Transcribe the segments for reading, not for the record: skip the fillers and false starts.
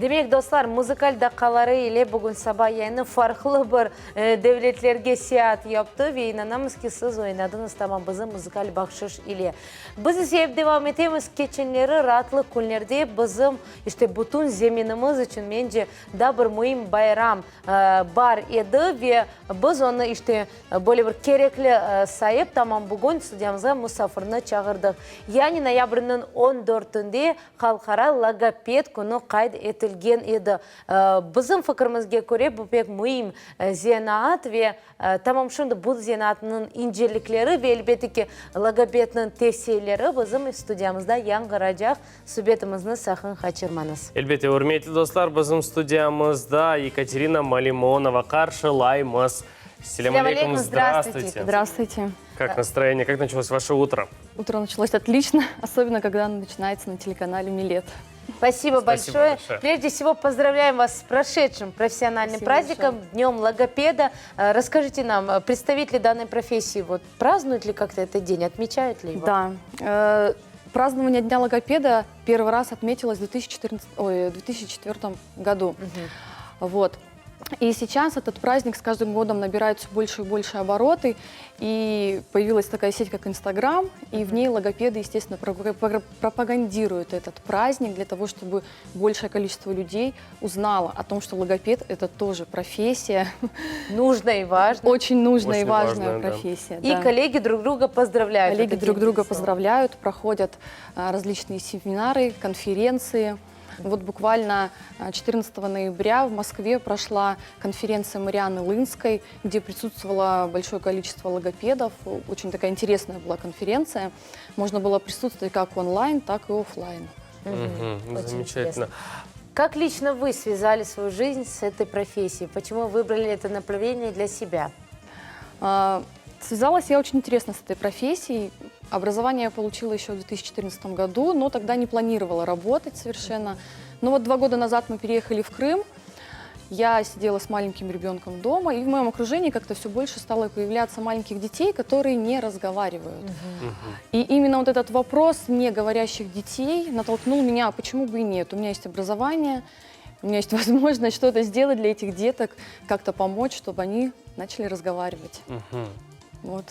Демек, достар, музыкальда қалары еле бүгін сабаяйны фарқлы бір devletlerге сият yaptı ve inanamız ki siz oynadınız tamam bizim müzikal bakışış ile. Biz ise devam etemiz geçenleri rahatlı günlerde bizim işte bütün zeminimiz için bence da bir mühim bayram var idi ve biz onu işte böyle bir gerekli sahip tamam bugün stüdyamıza misafirine çağırdık. Yani noyabrının 14'ünde Halkara Logoped günü kayıt etilgen edi. Bizim fikrimizge göre bu pek mühim zanaat ve tamam şimdi bu zanaatının incelikleri ve elbette ki logopednin tavsiyeleri bizim stüdyamızda yankıracak. Sübetimizni sakın kaçırmanız. Elbette, hürmetli dostlar, bizim stüdyamızda Екатерина Малимонова karşılayımız. Селям алейкум, здравствуйте. Здравствуйте. Как настроение, как началось ваше утро? Утро началось отлично, особенно когда оно начинается на телеканале «Милет». Спасибо большое. Прежде всего, поздравляем вас с прошедшим профессиональным праздником, Днем логопеда. Расскажите нам, представители данной профессии вот, празднуют ли как-то этот день, отмечают ли его? Да. Празднование Дня логопеда первый раз отметилось в 2004 году. Вот. И сейчас этот праздник с каждым годом набирает все больше и больше обороты. И появилась такая сеть, как Инстаграм, и в ней логопеды, естественно, пропагандируют этот праздник для того, чтобы большее количество людей узнало о том, что логопед – это тоже профессия. Нужная и важная. Очень нужная и важная профессия. И коллеги друг друга поздравляют. Коллеги друг друга поздравляют, проходят различные семинары, конференции. Вот буквально 14 ноября в Москве прошла конференция Марианны Лынской, где присутствовало большое количество логопедов. Очень такая интересная была конференция. Можно было присутствовать как онлайн, так и офлайн. Замечательно. Как лично вы связали свою жизнь с этой профессией? Почему выбрали это направление для себя? Связалась я очень интересно с этой профессией. Образование я получила еще в 2014 году, но тогда не планировала работать совершенно. Но вот 2 года назад мы переехали в Крым. Я сидела с маленьким ребенком дома, и в моем окружении как-то все больше стало появляться маленьких детей, которые не разговаривают. И именно вот этот вопрос неговорящих детей натолкнул меня, а почему бы и нет? У меня есть образование, у меня есть возможность что-то сделать для этих деток, как-то помочь, чтобы они начали разговаривать. Вот.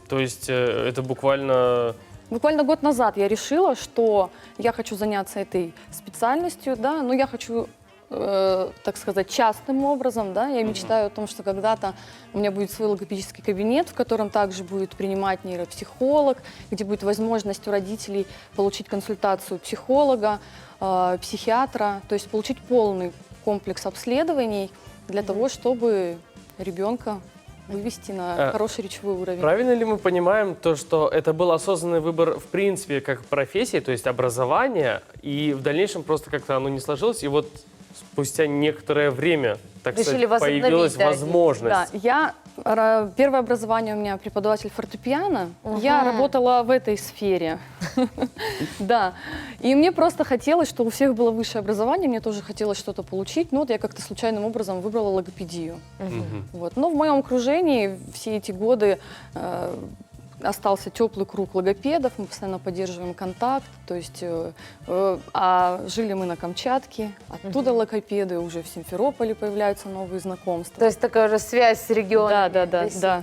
То есть это буквально... Буквально год назад я решила, что я хочу заняться этой специальностью, да, но я хочу, так сказать, частным образом, да, я мечтаю о том, что когда-то у меня будет свой логопедический кабинет, в котором также будет принимать нейропсихолог, где будет возможность у родителей получить консультацию психолога, психиатра, то есть получить полный комплекс обследований для того, чтобы ребенка вывести на хороший речевой уровень. Правильно ли мы понимаем то, что это был осознанный выбор в принципе как профессии, то есть образование, и в дальнейшем просто как-то оно не сложилось, и вот спустя некоторое время, так сказать, появилась возможность? Да, первое образование у меня преподаватель фортепиано. Я работала в этой сфере. Да. И мне просто хотелось, что у всех было высшее образование, мне тоже хотелось что-то получить, но вот я как-то случайным образом выбрала логопедию. Вот. Но в моем окружении все эти годы остался теплый круг логопедов, мы постоянно поддерживаем контакт, то есть жили мы на Камчатке, оттуда логопеды, уже в Симферополе появляются новые знакомства. То есть такая уже связь с регионом. Да.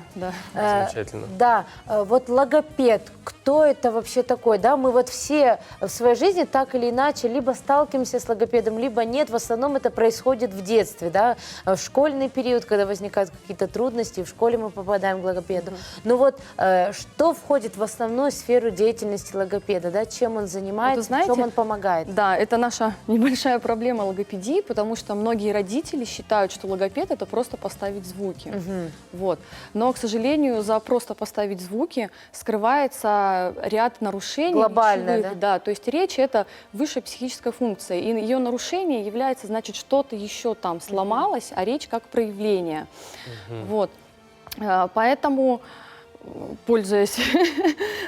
Замечательно. Да, вот логопед, кто это вообще такой? Да, мы вот все в своей жизни так или иначе либо сталкиваемся с логопедом, либо нет. В основном это происходит в детстве, да, в школьный период, когда возникают какие-то трудности, в школе мы попадаем к логопеду. Но вот что входит в основную сферу деятельности логопеда, да, чем он занимается, знаете, чем он помогает? Да, это наша небольшая проблема логопедии, потому что многие родители считают, что логопед – это просто поставить звуки. Вот. Но, к сожалению, за просто поставить звуки скрывается ряд нарушений. Глобальное, речевых, да? То есть речь – это высшая психическая функция, и ее нарушение является, значит, что-то еще там сломалось, а речь как проявление. Вот. Поэтому, пользуясь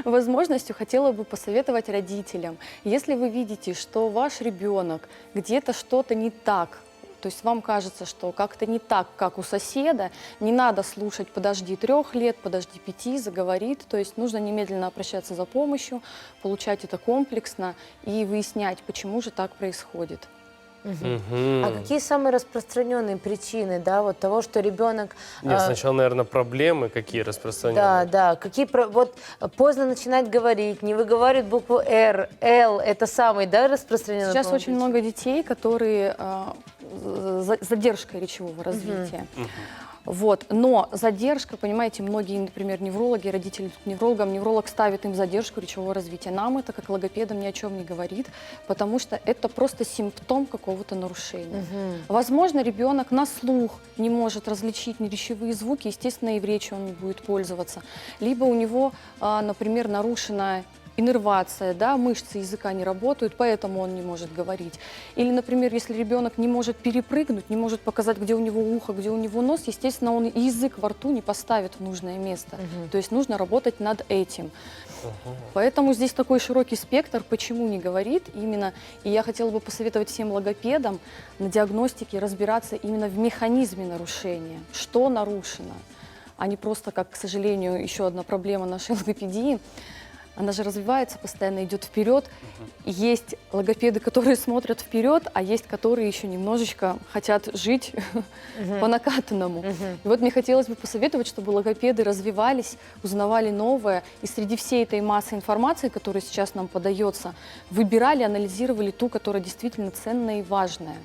возможностью, хотела бы посоветовать родителям. Если вы видите, что ваш ребенок где-то что-то не так, то есть вам кажется, что как-то не так, как у соседа, не надо слушать «подожди 3 лет», «подожди 5», заговорит. То есть нужно немедленно обращаться за помощью, получать это комплексно и выяснять, почему же так происходит. Мгм. А какие самые распространенные причины, да, вот того, что ребенок... Нет, сначала, наверное, проблемы какие распространенные. Да, да. Вот по-поздно начинает говорить, не выговаривает букву «Р», «Л». Это самый, да, распространенный? Сейчас по-моему, очень много детей, которые с задержкой речевого развития. Вот. Но задержка, понимаете, многие, например, неврологи, родители идут к неврологам, невролог ставит им задержку речевого развития. Нам это, как логопедам, ни о чем не говорит, потому что это просто симптом какого-то нарушения. Возможно, ребенок на слух не может различить неречевые звуки, естественно, и в речи он не будет пользоваться. Либо у него, например, нарушена иннервация, да, мышцы языка не работают, поэтому он не может говорить. Или, например, если ребенок не может перепрыгнуть, не может показать, где у него ухо, где у него нос, естественно, он и язык во рту не поставит в нужное место. То есть нужно работать над этим. Поэтому здесь такой широкий спектр, почему не говорит именно. И я хотела бы посоветовать всем логопедам на диагностике разбираться именно в механизме нарушения, что нарушено, а не просто, как, к сожалению, еще одна проблема нашей логопедии. Она же развивается, постоянно идет вперед. И есть логопеды, которые смотрят вперед, а есть, которые еще немножечко хотят жить по накатанному. И вот мне хотелось бы посоветовать, чтобы логопеды развивались, узнавали новое, и среди всей этой массы информации, которая сейчас нам подается, выбирали, анализировали ту, которая действительно ценная и важная.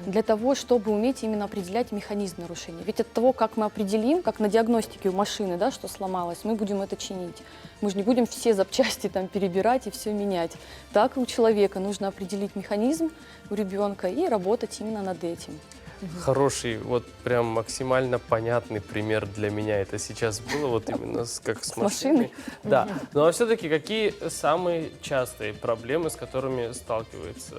Для того, чтобы уметь именно определять механизм нарушения. Ведь от того, как мы определим, как на диагностике у машины, да, что сломалось, мы будем это чинить. Мы же не будем все запчасти там перебирать и все менять. Так и у человека нужно определить механизм у ребенка и работать именно над этим. Хороший, вот прям максимально понятный пример для меня это сейчас было, вот именно как с машиной. Да, но все-таки какие самые частые проблемы, с которыми сталкивается?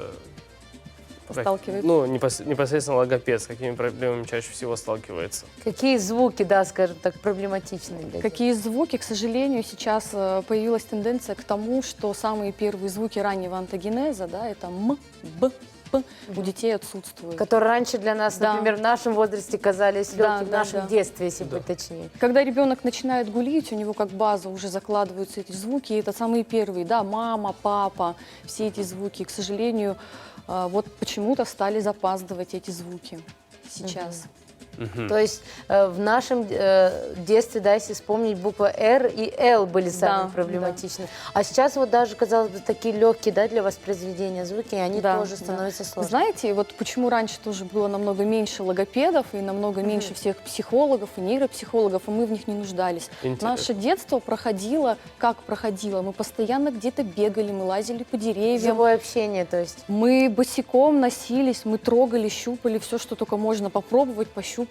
Ну, непосредственно логопед, с какими проблемами чаще всего сталкивается? Какие звуки, да, скажем так, проблематичные? Какие звуки? К сожалению, сейчас появилась тенденция к тому, что самые первые звуки раннего антогенеза, да, это м, б, п, у детей отсутствуют. Которые раньше для нас, Да. например, в нашем возрасте казались Да, легкими, в да, нашем да. детстве, если быть точнее. Когда ребенок начинает гулить, у него как база уже закладываются эти звуки, и это самые первые, да, мама, папа, все эти звуки. К сожалению, вот почему-то стали запаздывать эти звуки сейчас. То есть в нашем детстве, да, если вспомнить, буква «Р» и «Л» были самые Да, проблематичные. А сейчас вот даже, казалось бы, такие легкие, да, для воспроизведения звуки, и они Да, тоже да. становятся сложными. Знаете, вот почему раньше тоже было намного меньше логопедов и намного меньше всех психологов и нейропсихологов, и мы в них не нуждались. Интересно. Наше детство проходило, как проходило? Мы постоянно где-то бегали, мы лазили по деревьям. Живое общение, то есть. Мы босиком носились, мы трогали, щупали все, что только можно попробовать, пощупать,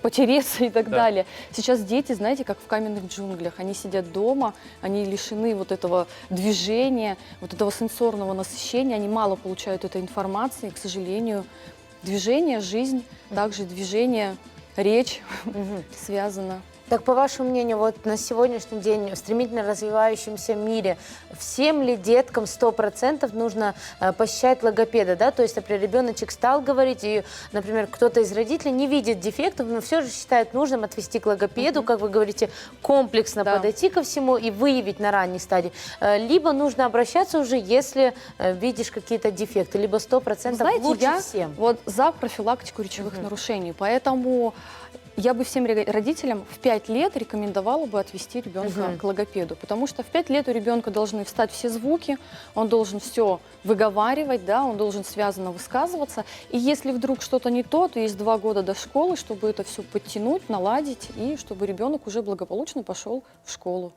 потереться и так Да. далее. Сейчас дети, знаете, как в каменных джунглях. Они сидят дома, они лишены вот этого движения, вот этого сенсорного насыщения. Они мало получают этой информации. К сожалению, движение, жизнь, также движение, речь связано. Так, по вашему мнению, вот на сегодняшний день в стремительно развивающемся мире всем ли деткам 100% нужно посещать логопеда, да? То есть, например, ребеночек стал говорить, и, например, кто-то из родителей не видит дефектов, но все же считает нужным отвести к логопеду, как вы говорите, комплексно Да. подойти ко всему и выявить на ранней стадии. Либо нужно обращаться уже, если видишь какие-то дефекты, либо 100% Знаете, лучше я всем. вот за профилактику речевых нарушений, поэтому я бы всем родителям в 5 лет рекомендовала бы отвести ребенка к логопеду, потому что в 5 лет у ребенка должны встать все звуки, он должен все выговаривать, да, он должен связанно высказываться, и если вдруг что-то не то, то есть 2 года до школы, чтобы это все подтянуть, наладить, и чтобы ребенок уже благополучно пошел в школу.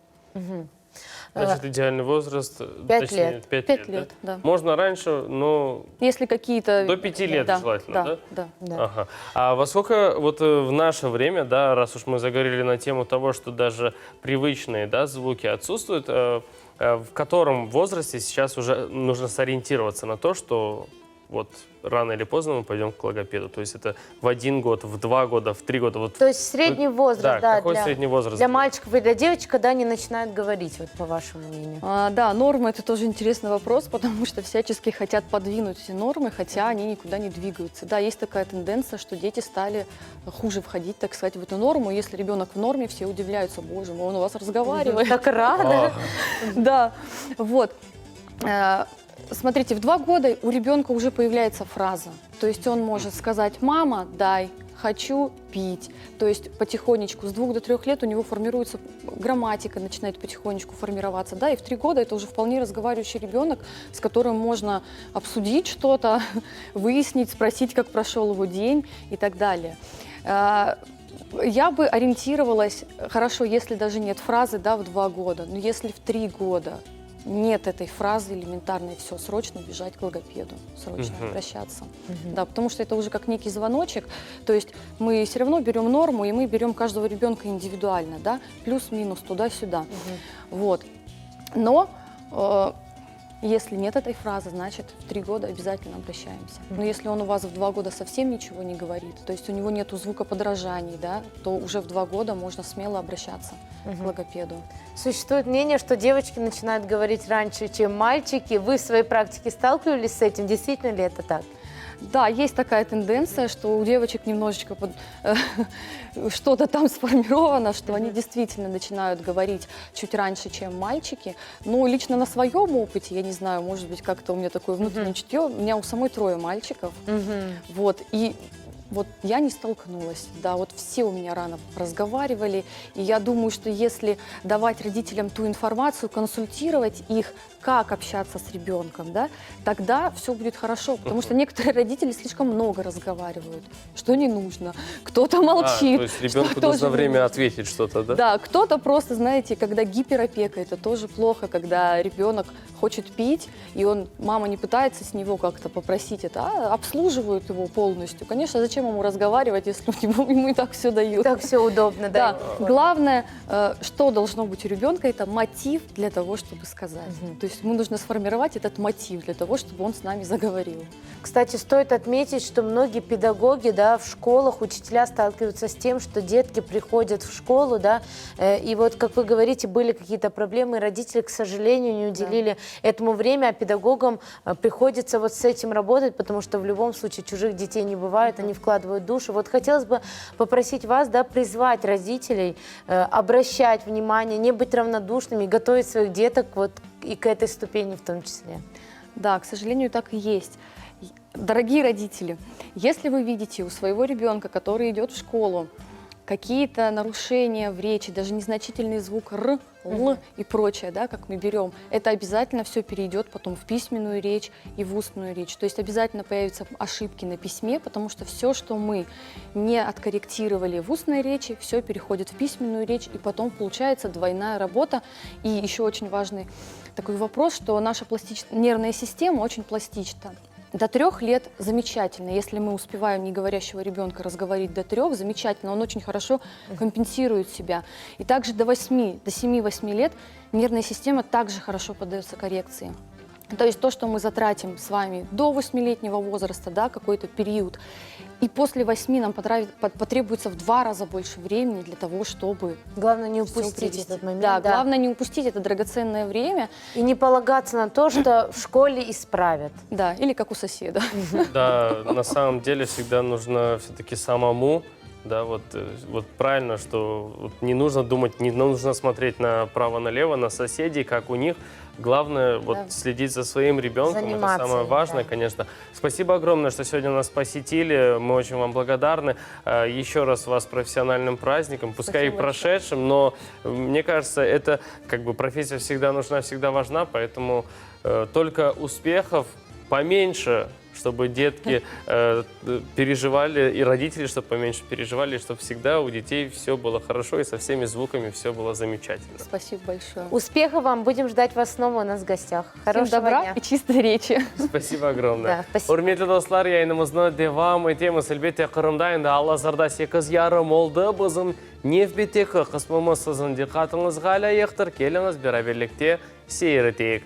Значит, идеальный возраст... 5 лет. 5 5 лет, да. Можно раньше, но Если какие-то... до 5 лет да, желательно, да? Да. Да. Ага. А во сколько вот в наше время, да, раз уж мы заговорили на тему того, что даже привычные, да, звуки отсутствуют, в котором возрасте сейчас уже нужно сориентироваться на то, что вот рано или поздно мы пойдем к логопеду? То есть это в 1 год, в 2 года, в 3 года? Вот. То есть средний возраст, да, какой средний возраст? для мальчиков и для девочек, когда они начинают говорить, вот по вашему мнению? Да, нормы — это тоже интересный вопрос, потому что всячески хотят подвинуть эти нормы, хотя они никуда не двигаются. Да, есть такая тенденция, что дети стали хуже входить, так сказать, в эту норму. Если ребенок в норме, все удивляются: боже мой, он у вас разговаривает. Так рано. Да, вот. смотрите, в 2 года у ребенка уже появляется фраза. То есть он может сказать: «Мама, дай, хочу пить». То есть потихонечку с 2 до 3 лет у него формируется грамматика, начинает потихонечку формироваться. Да, и в 3 года это уже вполне разговаривающий ребенок, с которым можно обсудить что-то, выяснить, спросить, как прошел его день и так далее. Я бы ориентировалась, хорошо, если даже нет фразы, да, в 2 года, но если в 3 года нет этой фразы элементарной, все, срочно бежать к логопеду, срочно обращаться. Да, потому что это уже как некий звоночек, то есть мы все равно берем норму, и мы берем каждого ребенка индивидуально, да, плюс-минус, туда-сюда. Вот. Но если нет этой фразы, значит, в 3 года обязательно обращаемся. Но если он у вас в 2 года совсем ничего не говорит, то есть у него нету звукоподражаний, да, то уже в 2 года можно смело обращаться к логопеду. Существует мнение, что девочки начинают говорить раньше, чем мальчики. Вы в своей практике сталкивались с этим? Действительно ли это так? Да, есть такая тенденция, что у девочек немножечко что-то там сформировано, что они действительно начинают говорить чуть раньше, чем мальчики. Но лично на своем опыте, я не знаю, может быть, как-то у меня такое внутреннее чутье, у меня у самой 3 мальчиков. Вот, и вот я не столкнулась, да, вот все у меня рано разговаривали, и я думаю, что если давать родителям ту информацию, консультировать их, как общаться с ребенком, да, тогда все будет хорошо, потому что некоторые родители слишком много разговаривают, что не нужно, кто-то молчит. То есть ребенку нужно время ответить что-то, да? Да, кто-то просто, знаете, когда гиперопека, это тоже плохо, когда ребенок хочет пить, и мама не пытается с него как-то попросить это, а обслуживают его полностью. Конечно, зачем ему разговаривать, если ему и так все дают? Так все удобно, да. Да. Главное, что должно быть у ребенка, это мотив для того, чтобы сказать. То есть ему нужно сформировать этот мотив для того, чтобы он с нами заговорил. Кстати, стоит отметить, что многие педагоги, да, в школах, учителя сталкиваются с тем, что детки приходят в школу, да, и вот, как вы говорите, были какие-то проблемы, и родители, к сожалению, не уделили этому время, а педагогам приходится вот с этим работать, потому что в любом случае чужих детей не бывает, они вкладывают душу. Вот хотелось бы попросить вас, да, призвать родителей, обращать внимание, не быть равнодушными, готовить своих деток вот и к этой ступени в том числе. Да, к сожалению, так и есть. Дорогие родители, если вы видите у своего ребенка, который идет в школу, какие-то нарушения в речи, даже незначительный звук «р», «л» и прочее, да, как мы берем, это обязательно все перейдет потом в письменную речь и в устную речь. То есть обязательно появятся ошибки на письме, потому что все, что мы не откорректировали в устной речи, все переходит в письменную речь, и потом получается двойная работа. И еще очень важный такой вопрос, что наша нервная система очень пластична. До 3 лет замечательно. Если мы успеваем неговорящего ребенка разговорить до 3, замечательно, он очень хорошо компенсирует себя. И также до 7-8 лет нервная система также хорошо поддается коррекции. То есть то, что мы затратим с вами до 8-летнего возраста, да, какой-то период, и после 8 нам потребуется в 2 раза больше времени для того, чтобы... Главное не упустить этот момент. Да, главное не упустить это драгоценное время. И не полагаться на то, что в школе исправят. Да, или как у соседа. Да, на самом деле всегда нужно все-таки самому, да, вот правильно, что вот не нужно думать, не нужно смотреть направо-налево, на соседей, как у них. Главное вот следить за своим ребенком, это самое важное, конечно. Спасибо огромное, что сегодня нас посетили, мы очень вам благодарны. Еще раз вас с профессиональным праздником, пускай и прошедшим, но мне кажется, это как бы профессия всегда нужна, всегда важна, поэтому только успехов поменьше, чтобы детки переживали, и родители, чтобы поменьше переживали, чтобы всегда у детей все было хорошо и со всеми звуками все было замечательно. Спасибо большое. Успехов вам, будем ждать вас снова у нас в гостях. Всем добра дня. И чистой речи. Спасибо огромное. Да, спасибо. Урметлі достар, yayınımızны devam etemiz. Elbette Kırım'da енді Алла-зарда 8,5 oldu. Bizim Nefbeteki kısmımız sizin dikkatiniz hala yıktır. Keliniz beraberlikte seyir eteyik.